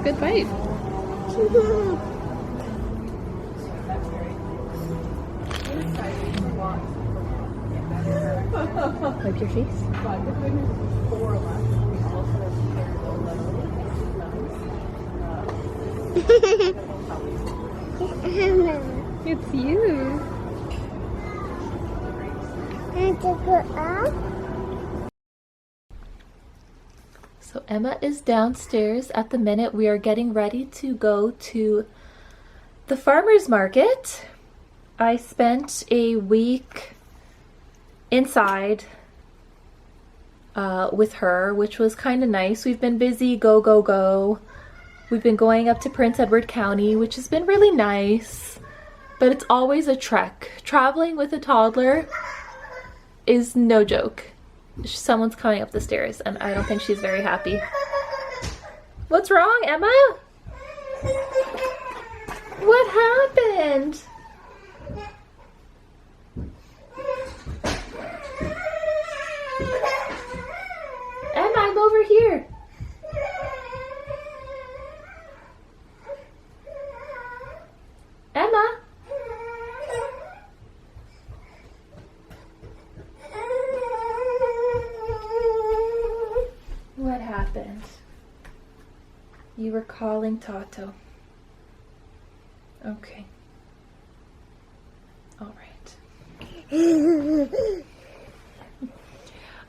good bite. Wipe your face. It's you. So Emma is downstairs at the minute. We are getting ready to go to the farmer's market. I spent a week inside with her, which was kind of nice. We've been busy, go, go, go. We've been going up to Prince Edward County, which has been really nice, but it's always a trek. Traveling with a toddler is no joke. Someone's coming up the stairs, and I don't think she's very happy. What's wrong, Emma? What happened? Emma, I'm over here. Emma? What happened? You were calling Tato. Okay. All right.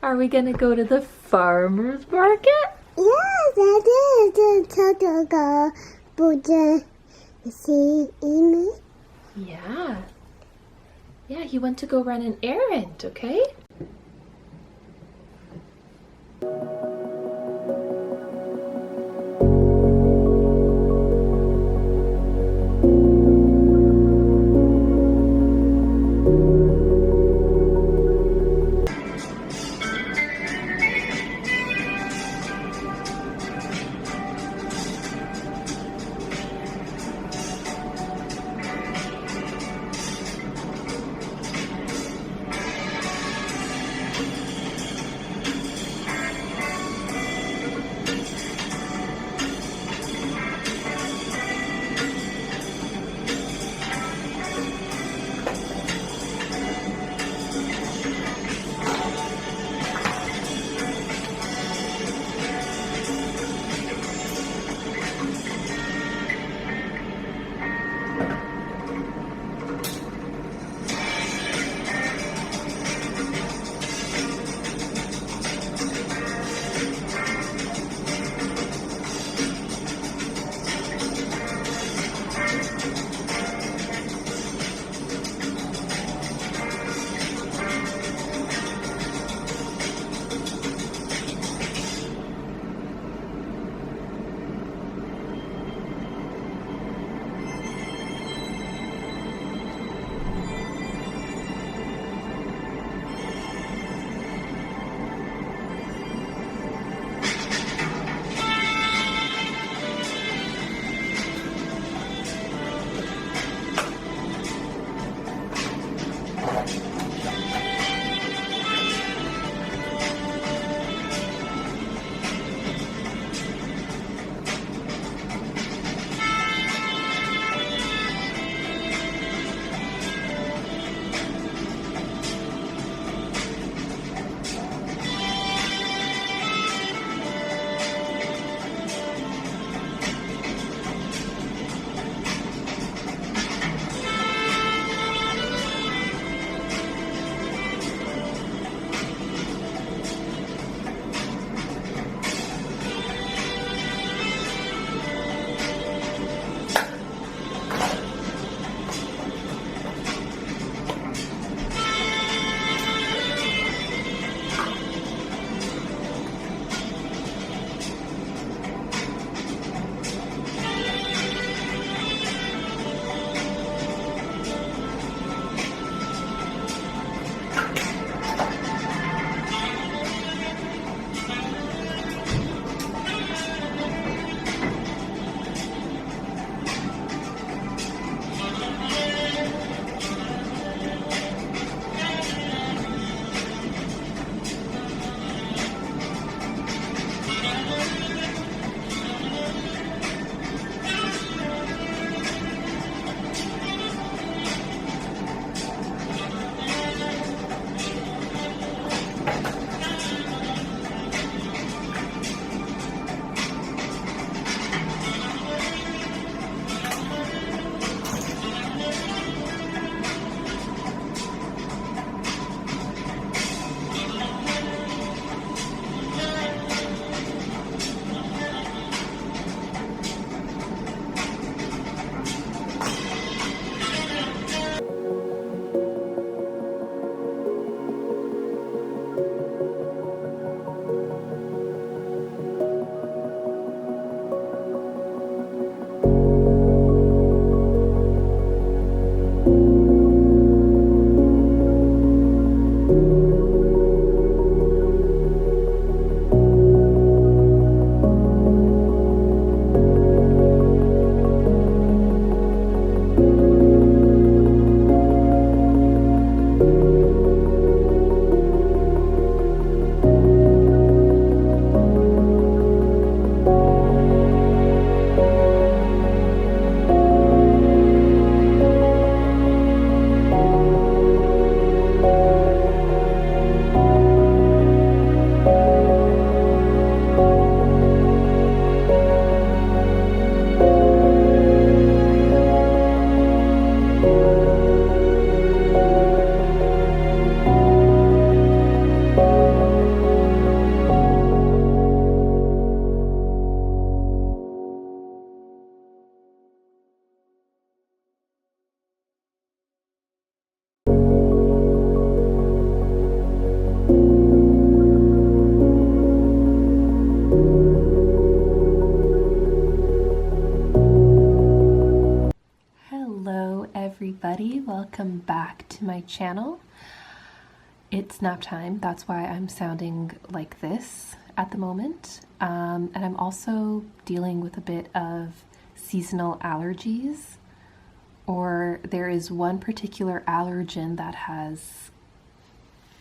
Are we gonna go to the farmer's market? Yes, I did. Tato go, but see me. Yeah. Yeah, he went to go run an errand, okay? welcome back to my channel. It's nap time, that's why I'm sounding like this at the moment. And I'm also dealing with a bit of seasonal allergies, or there is one particular allergen that has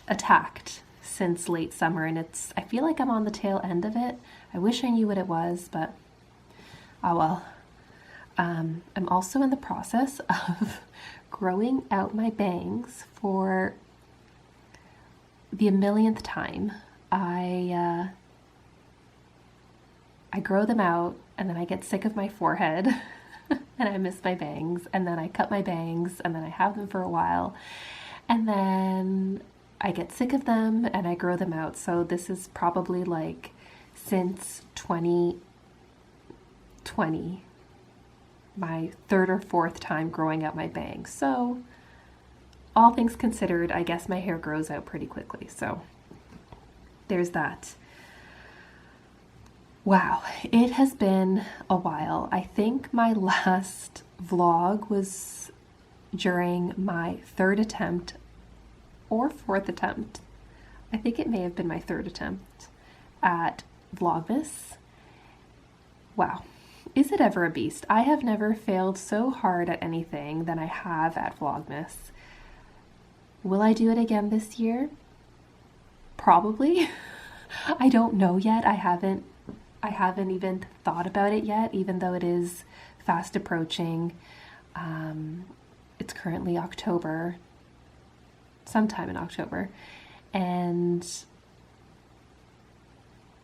attacked since late summer, and I feel like I'm on the tail end of it. I wish I knew what it was, but oh well. I'm also in the process of growing out my bangs for the millionth time. I grow them out and then I get sick of my forehead and I miss my bangs, and then I cut my bangs and then I have them for a while and then I get sick of them and I grow them out. So this is probably like since 2020. My third or fourth time growing out my bangs. So all things considered, I guess my hair grows out pretty quickly. So there's that. Wow, it has been a while. I think my last vlog was during my third attempt or fourth attempt. I think it may have been my third attempt at Vlogmas. Wow. Is it ever a beast? I have never failed so hard at anything than I have at Vlogmas. Will I do it again this year? Probably. I don't know yet. I haven't even thought about it yet, even though it is fast approaching. It's currently October, sometime in October. And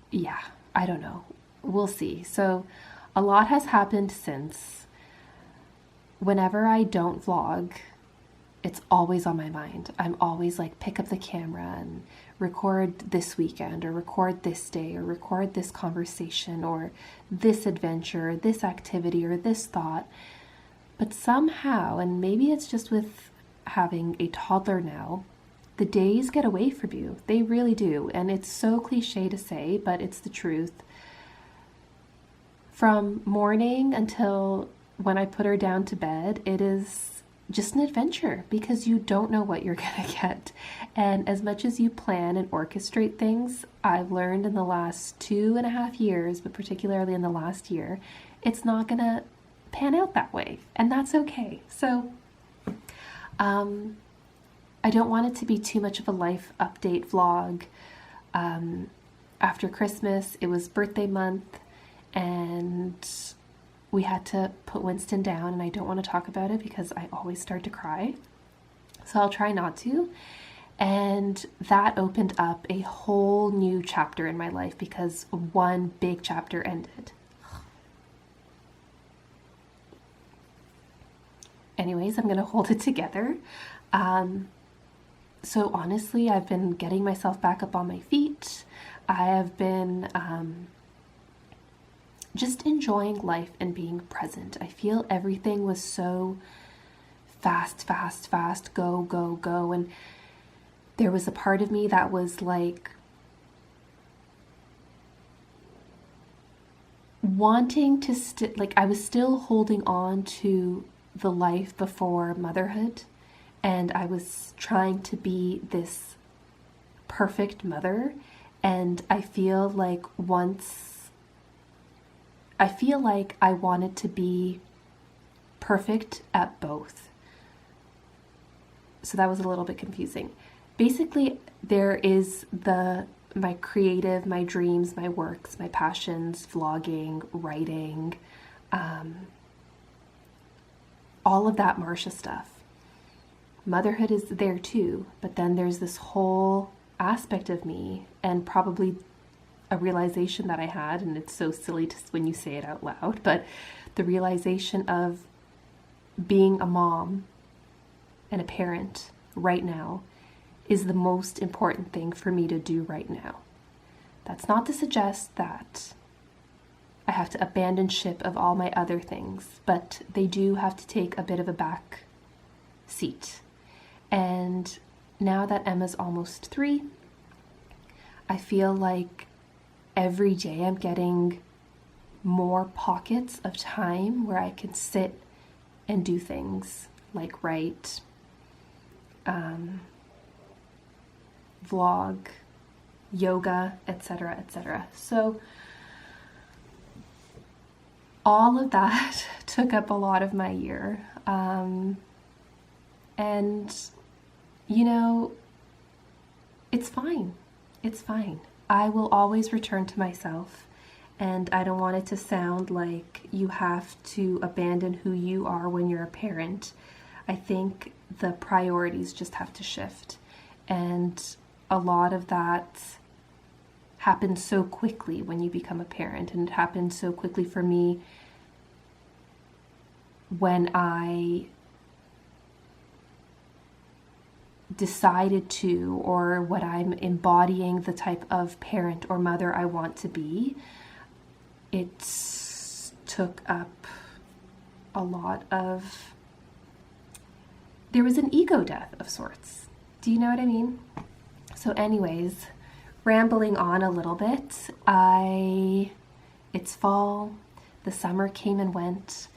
yeah, I don't know. We'll see. So a lot has happened since. Whenever I don't vlog, it's always on my mind. I'm always like, pick up the camera and record this weekend, or record this day, or record this conversation, or this adventure, or this activity, or this thought. But somehow, and maybe it's just with having a toddler now, the days get away from you. They really do. And it's so cliche to say, but it's the truth. From morning until when I put her down to bed, it is just an adventure because you don't know what you're going to get. And as much as you plan and orchestrate things, I've learned in the last 2.5 years, but particularly in the last year, it's not going to pan out that way. And that's okay. So I don't want it to be too much of a life update vlog. After Christmas, it was birthday month, and we had to put Winston down, and I don't want to talk about it because I always start to cry. So I'll try not to. And that opened up a whole new chapter in my life because one big chapter ended. Anyways, I'm going to hold it together. So honestly, I've been getting myself back up on my feet. I have been just enjoying life and being present. I feel everything was so fast, go, go, go. And there was a part of me that was like wanting to I was still holding on to the life before motherhood, and I was trying to be this perfect mother. And I feel like I wanted to be perfect at both. So that was a little bit confusing. Basically, there is my creative, my dreams, my works, my passions, vlogging, writing, all of that Marsha stuff. Motherhood is there too, but then there's this whole aspect of me, and probably a realization that I had, and it's so silly when you say it out loud, but the realization of being a mom and a parent right now is the most important thing for me to do right now. That's not to suggest that I have to abandon ship of all my other things, but they do have to take a bit of a back seat. And now that Emma's almost 3, I feel like every day I'm getting more pockets of time where I can sit and do things like write, vlog, yoga, etc., etc. So all of that took up a lot of my year. And, you know, it's fine. It's fine. I will always return to myself. And I don't want it to sound like you have to abandon who you are when you're a parent. I think the priorities just have to shift. And a lot of that happens so quickly when you become a parent. And it happened so quickly for me when I decided to, or when I'm embodying the type of parent or mother I want to be. It took up a lot of, there was an ego death of sorts. Do you know what I mean? So anyways, rambling on a little bit, it's fall, the summer came and went.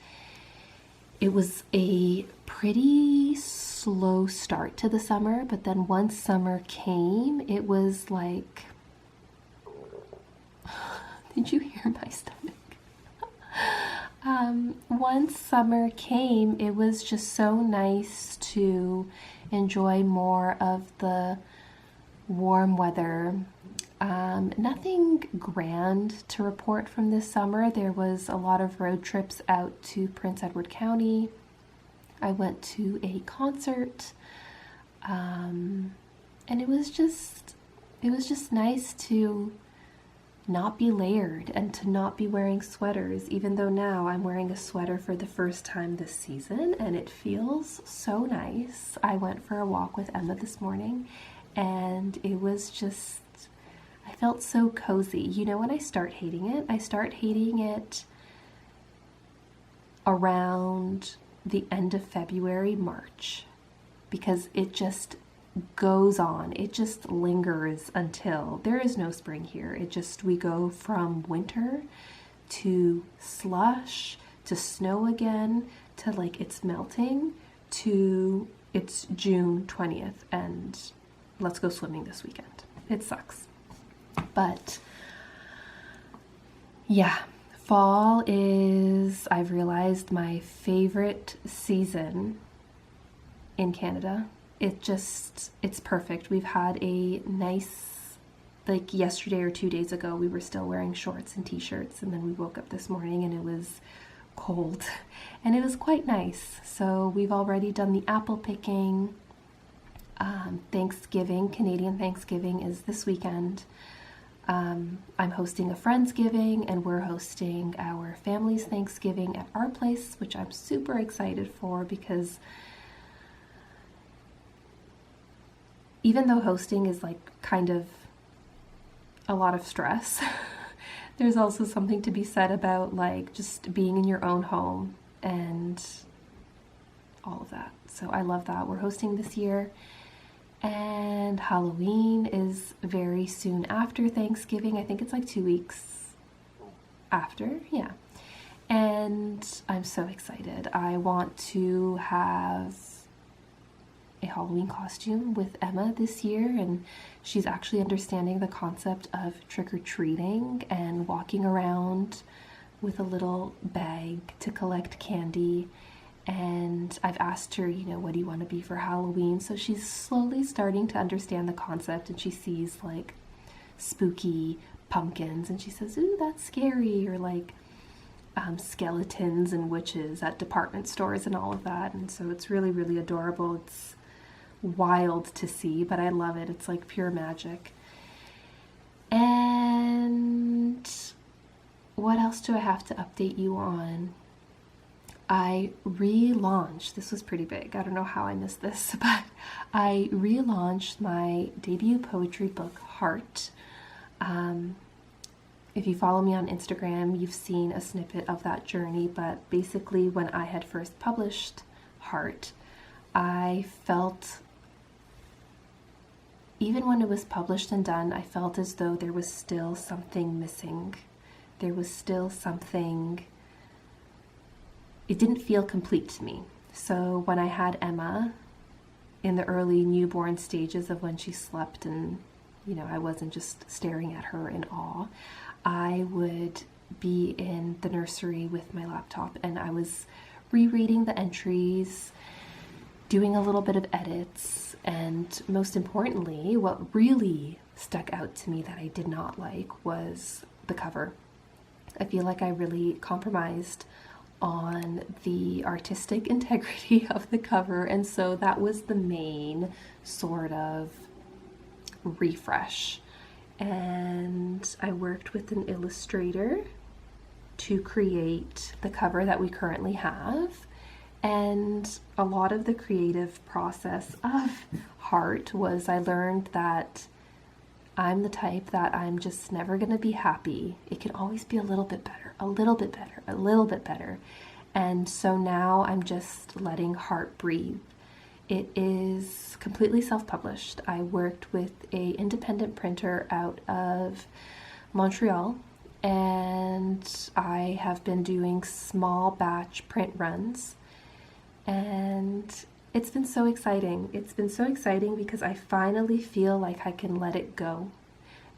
It was a pretty slow start to the summer, but then once summer came, it was like, did you hear my stomach? Once summer came, it was just so nice to enjoy more of the warm weather. Nothing grand to report from this summer. There was a lot of road trips out to Prince Edward County. I went to a concert, and it was just nice to not be layered and to not be wearing sweaters, even though now I'm wearing a sweater for the first time this season and it feels so nice. I went for a walk with Emma this morning and it was just, I felt so cozy. You know, when I start hating it around the end of February, March, because it just goes on. It just lingers until there is no spring here. We go from winter to slush to snow again to like it's melting to it's June 20th and let's go swimming this weekend. It sucks. But yeah, fall is, I've realized, my favorite season in Canada. It's perfect. We've had a nice, like yesterday or 2 days ago, we were still wearing shorts and t-shirts, and then we woke up this morning and it was cold and it was quite nice. So we've already done the apple picking. Thanksgiving, Canadian Thanksgiving is this weekend. I'm hosting a Friendsgiving and we're hosting our family's Thanksgiving at our place, which I'm super excited for because even though hosting is like kind of a lot of stress, there's also something to be said about like just being in your own home and all of that. So I love that. We're hosting this year. And Halloween is very soon after Thanksgiving. I think it's like 2 weeks after, yeah. And I'm so excited. I want to have a Halloween costume with Emma this year, and she's actually understanding the concept of trick-or-treating and walking around with a little bag to collect candy. And I've asked her, you know, what do you want to be for Halloween? So she's slowly starting to understand the concept, and she sees like spooky pumpkins and she says, ooh, that's scary, or like skeletons and witches at department stores and all of that. And so it's really, really adorable. It's wild to see, but I love it. It's like pure magic. And what else do I have to update you on? I relaunched, this was pretty big, I don't know how I missed this, but I relaunched my debut poetry book, Heart. If you follow me on Instagram, you've seen a snippet of that journey, but basically when I had first published Heart, I felt, even when it was published and done, I felt as though there was still something missing. There was still something, it didn't feel complete to me. So when I had Emma in the early newborn stages of when she slept and, you know, I wasn't just staring at her in awe, I would be in the nursery with my laptop and I was rereading the entries, doing a little bit of edits, and most importantly, what really stuck out to me that I did not like was the cover. I feel like I really compromised on the artistic integrity of the cover, and so that was the main sort of refresh. And I worked with an illustrator to create the cover that we currently have. And a lot of the creative process of Heart was I learned that I'm the type that I'm just never going to be happy. It can always be a little bit better, a little bit better, a little bit better. And so now I'm just letting Heart breathe. It is completely self-published. I worked with an independent printer out of Montreal, and I have been doing small batch print runs. And it's been so exciting. It's been so exciting because I finally feel like I can let it go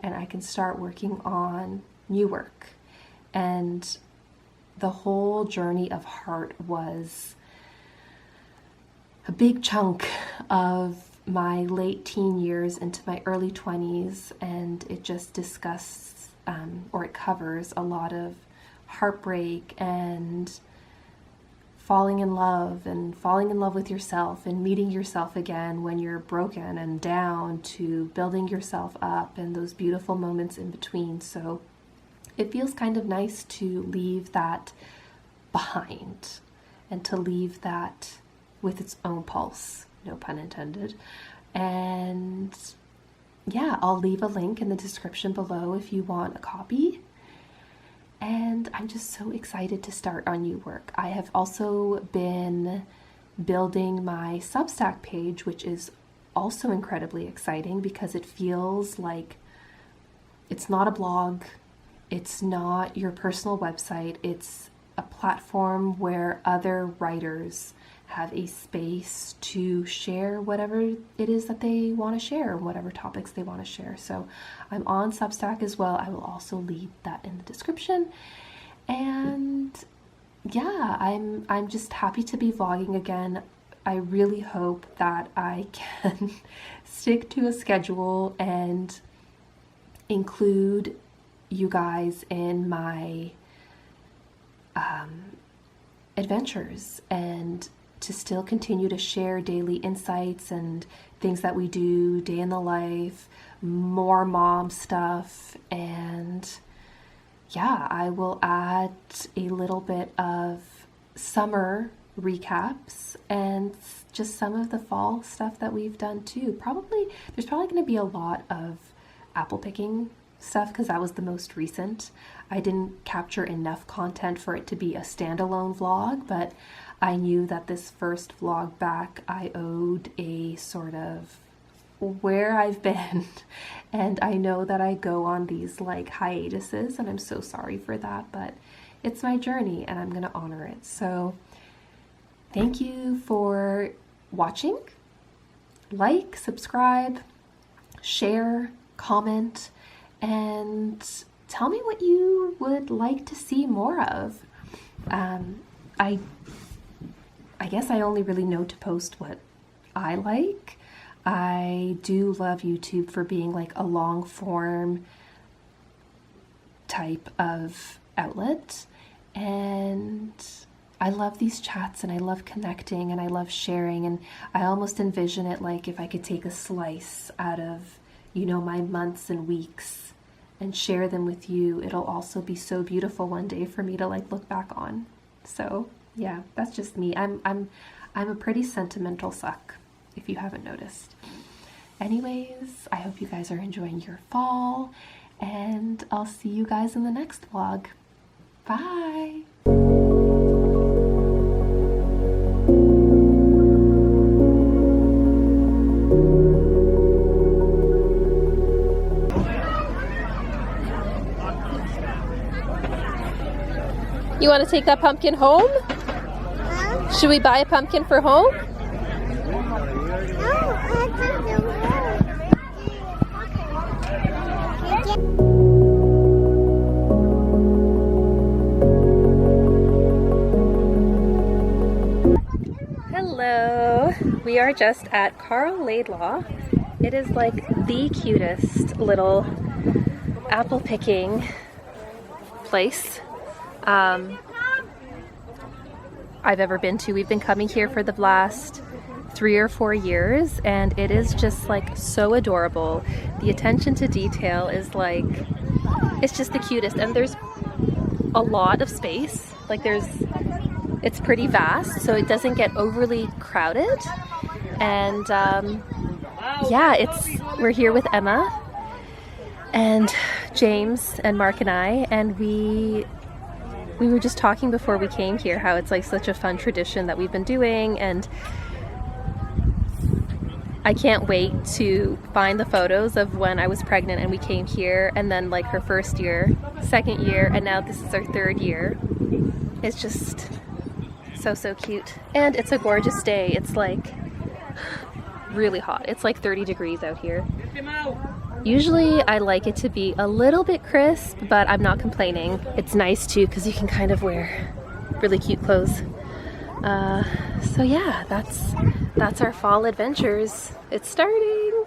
and I can start working on new work. And the whole journey of Heart was a big chunk of my late teen years into my early 20s, and it just discusses or it covers a lot of heartbreak and falling in love with yourself and meeting yourself again when you're broken and down, to building yourself up and those beautiful moments in between. So it feels kind of nice to leave that behind and to leave that with its own pulse, no pun intended. And yeah, I'll leave a link in the description below if you want a copy. And I'm just so excited to start on new work. I have also been building my Substack page, which is also incredibly exciting because it feels like it's not a blog, it's not your personal website, it's a platform where other writers have a space to share whatever it is that they want to share, whatever topics they want to share. So I'm on Substack as well. I will also leave that in the description. And yeah, I'm just happy to be vlogging again. I really hope that I can stick to a schedule and include you guys in my adventures, and to still continue to share daily insights and things that we do, day in the life, more mom stuff. And yeah, I will add a little bit of summer recaps and just some of the fall stuff that we've done too. There's probably going to be a lot of apple picking stuff because that was the most recent. I didn't capture enough content for it to be a standalone vlog, but I knew that this first vlog back I owed a sort of where I've been, and I know that I go on these like hiatuses, and I'm so sorry for that, but it's my journey and I'm gonna honor it. So thank you for watching. Like, subscribe, share, comment, and tell me what you would like to see more of. I guess I only really know to post what I like. I do love YouTube for being like a long form type of outlet, and I love these chats and I love connecting and I love sharing, and I almost envision it like if I could take a slice out of, you know, my months and weeks and share them with you, it'll also be so beautiful one day for me to like look back on. So yeah, that's just me. I'm a pretty sentimental suck, if you haven't noticed. Anyways, I hope you guys are enjoying your fall, and I'll see you guys in the next vlog. Bye! You want to take that pumpkin home? Should we buy a pumpkin for home? No. Hello, we are just at Carl Laidlaw. It is like the cutest little apple picking place I've ever been to. We've been coming here for the last 3 or 4 years, and it is just like so adorable. The attention to detail is like, it's just the cutest, and there's a lot of space. Like it's pretty vast, so it doesn't get overly crowded. And yeah, we're here with Emma and James and Mark and I, and we were just talking before we came here how it's like such a fun tradition that we've been doing, and I can't wait to find the photos of when I was pregnant and we came here, and then like her first year, second year, and now this is our 3rd year. It's just so cute, and it's a gorgeous day. It's like really hot. It's like 30 degrees out here. Usually I like it to be a little bit crisp, but I'm not complaining. It's nice too because you can kind of wear really cute clothes. So yeah, that's our fall adventures. It's starting.